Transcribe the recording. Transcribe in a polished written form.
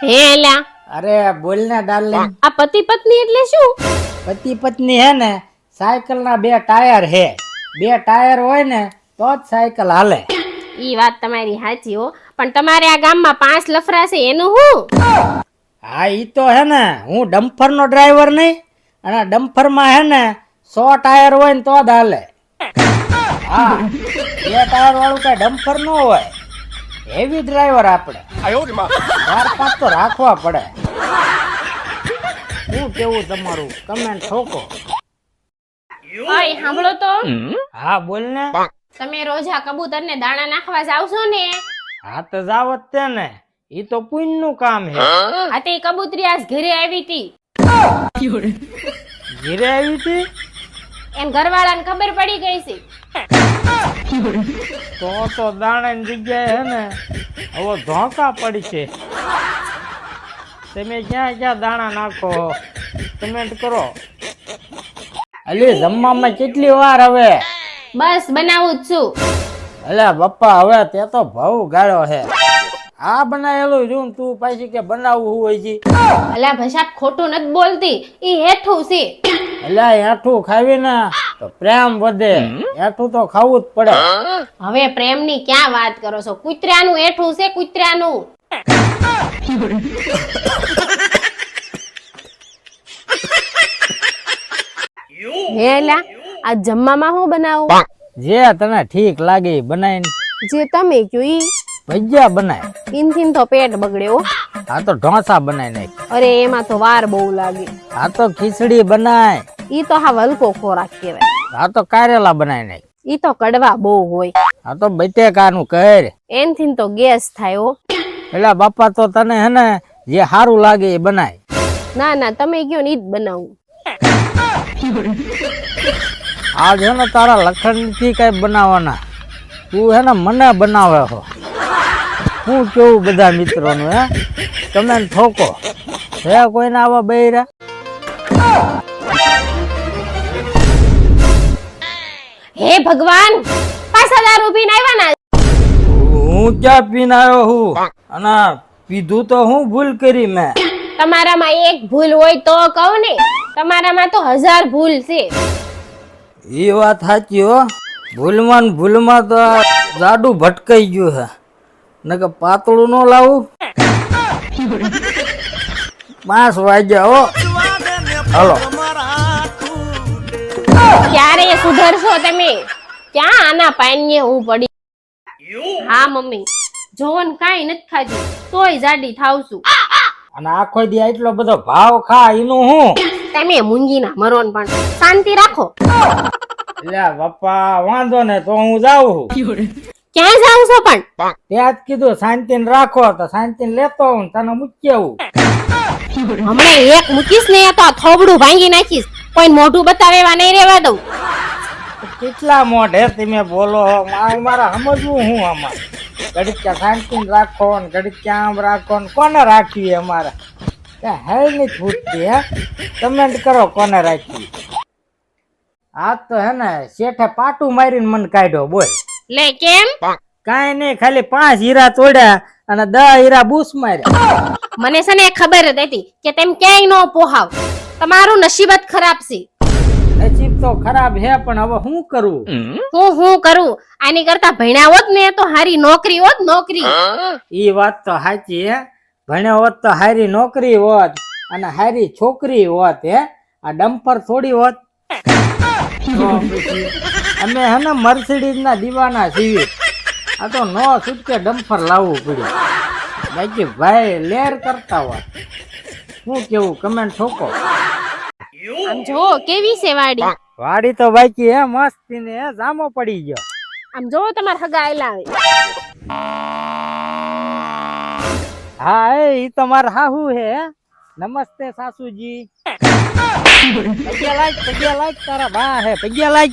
હે એલા અરે બોલ ને ડાર્લિંગ. આ પતિ પત્ની એટલે શું? પતિ પત્ની હે ને સાયકલ ના બે ટાયર હે. બે ટાયર હોય ને તો જ સાયકલ હાલે. ઈ વાત તમારી સાચી હો, પણ તમારે આ ગામમાં 5 લફરા છે એનું શું? હા ઈ તો હે ને હું ડમ્ફર નો ડ્રાઈવર નહીં, અને ડમ્ફર માં હે ને 100 ટાયર હોય ને તો જ હાલે. હા બે ટાયર વાળું કઈ ડમ્ફર ન હોય. હેવી ડ્રાઈવર આપણે 4-5 તો રાખવા પડે. શું કેવું તમારું? કમેન્ટ ઠોકો. ઓય સાંભળો તો, હા બોલ ને. તમે રોજ આ કબૂતરને દાણા નાખવા જાવશો ને? હા તો જાવત તે ને, ઈ તો પુણ્ય નું કામ હે. આ તે કબૂતરી આજ ઘરે આવી હતી. ઘીરે આવી હતી એમ ઘરવાળાને ખબર પડી ગઈ છે. તો દાણાની જગ્યાએ હે ને હવે ધોકા પડશે. તમે ક્યાં ક્યાં દાણા નાખો કમેન્ટ કરો. અલી જમવામાં કેટલી વાર હવે? બસ બનાવું જ છું. અલે પપ્પા હવે તે તો ભાવ ગાળ્યો હે. આ બનાવેલું જોઉં તું પાછી કે બનાવવું હોય છે. અલા ભસાક ખોટું નથી બોલતી, ઈ હેઠું છે. એટલે એઠું ખાવી ને તો પ્રેમ વધે. એઠું તો ખાવું જ પડે. હવે પ્રેમની ક્યાં વાત કરો છો? કૂતરાનું હેઠું છે, કૂતરાનું. હેલા આ જમવામાં શું બનાવું? જે તને ઠીક લાગે ઈ બનાવીને. જે તમે કયો ઈ. ભજીયા બનાય. ઈનથી તો પેટ બગડ્યો. આ તો ઢોસા બનાય નાખ. અરે એમાં તો વાર બહુ લાગે. આ તો ખીચડી બનાય. ઈ તો હા હલકો ખોરાક કહેવાય. આ તો કારેલા બનાય નાખ. ઈ તો કડવા બહુ હોય. આ તો બટેકાનું કર. એનથી તો ગેસ થાય હો. એટલે બાપા તો તને હે ને જે સારું લાગે એ બનાય. ના ના તમે કયો ને ઈ જ બનાવું. આજ હે ને તારા લખણ થી કઈ બનાવવાના. તું હે ને મને બનાવે છો. હું કેવું બધા મિત્રોનું હે કમેન્ટ ઠોકો. હે કોઈને આવા બૈરા? હે ભગવાન, પાછા દારૂ પીને આવ્યા ના? હું ક્યાં પીને આવ્યો હું? અને પીધું તો હું ભૂલ કરી મેં. તમારામાં એક ભૂલ હોય તો કહો ને, તમારામાં તો 1000 ભૂલ છે. એ વાત સાચી હો. ભૂલમાં ને ભૂલમાં તો જાડું ભટકાઈ ગયું હે. નકે પાતળું ન લાવું. 5 વાગ્યા હો. હાલો. ક્યારે સુધરશો તમે? ક્યાં આના પાણીએ હું પડી? હા મમ્મી, જોન કાઈ નથી ખાધી તોય જાડી થાવ છું. અને આખો દી એટલો બધો ભાવ ખા એનું હું? તમે મૂંગીના મરોન પણ શાંતિ રાખો. લે બાપા વાંધો ને તો હું જાઉં. ક્યાં જાવ છો પણ? ત્યાં જ કીધું શાંતિને રાખો તો શાંતિને લેતો હું તને મૂકી આવું. હમણાં એક મૂકીશ ને તો આ થોબડું ભાંગી નાખીશ. કોઈ મોઢું બતાવેવા નહીં રહેવા દઉં. કેટલા મોઢે તમે બોલો? મારા સમજવું હું આમાં? ઘડીક ક્યાં શાંતિને રાખો ને ઘડીક ક્યાં આમ રાખો ને કોને રાખવી અમારે? હે નહીં છૂટતી હે. કમેન્ટ કરો કોને રાખવી. આજ તો હે ને શેઠે પાટું મારીને મને કાઢ્યો. બોલ લે કેમ? કાંઈ નહીં, ખાલી 5 હીરા તોડ્યા અને 10 હીરા બૂસ માર્યા. મને છે ને ખબર જ હતી કે તેમ ક્યાંય નો પોહાવ. તમારું નસીબ જ ખરાબ છે. નસીબ તો ખરાબ હે પણ હવે શું કરું? હું કરું? આની કરતા ભણ્યા હોત ને તો હારી નોકરી હોત. નોકરી ઈ વાત તો સાચી હે. ભણ્યો હોત તો હારી નોકરી હોત અને હારી છોકરી હોત. હે આ ડમ્પર થોડી હોત. અમે હે ને મર્સિડીઝ ના દીવાના છીએ. આ તો નો છૂટકે ડમ્પર લાવવું પડ્યું. બાકી ભાઈ લેર કરતા હોત. શું કેવું? કમેન્ટ ઠોકો. આમ જો કેવી છે વાડી. વાડી તો બાકી હે મસ્તી ને જામો પડી ગયો. આમ જો તમાર હગા આયલા આવે. હા એ તો મારા હાહુ હે. નમસ્તે સાસુજી. પગ્યા લાગ તારા બા હે. પગ્યા લાગ.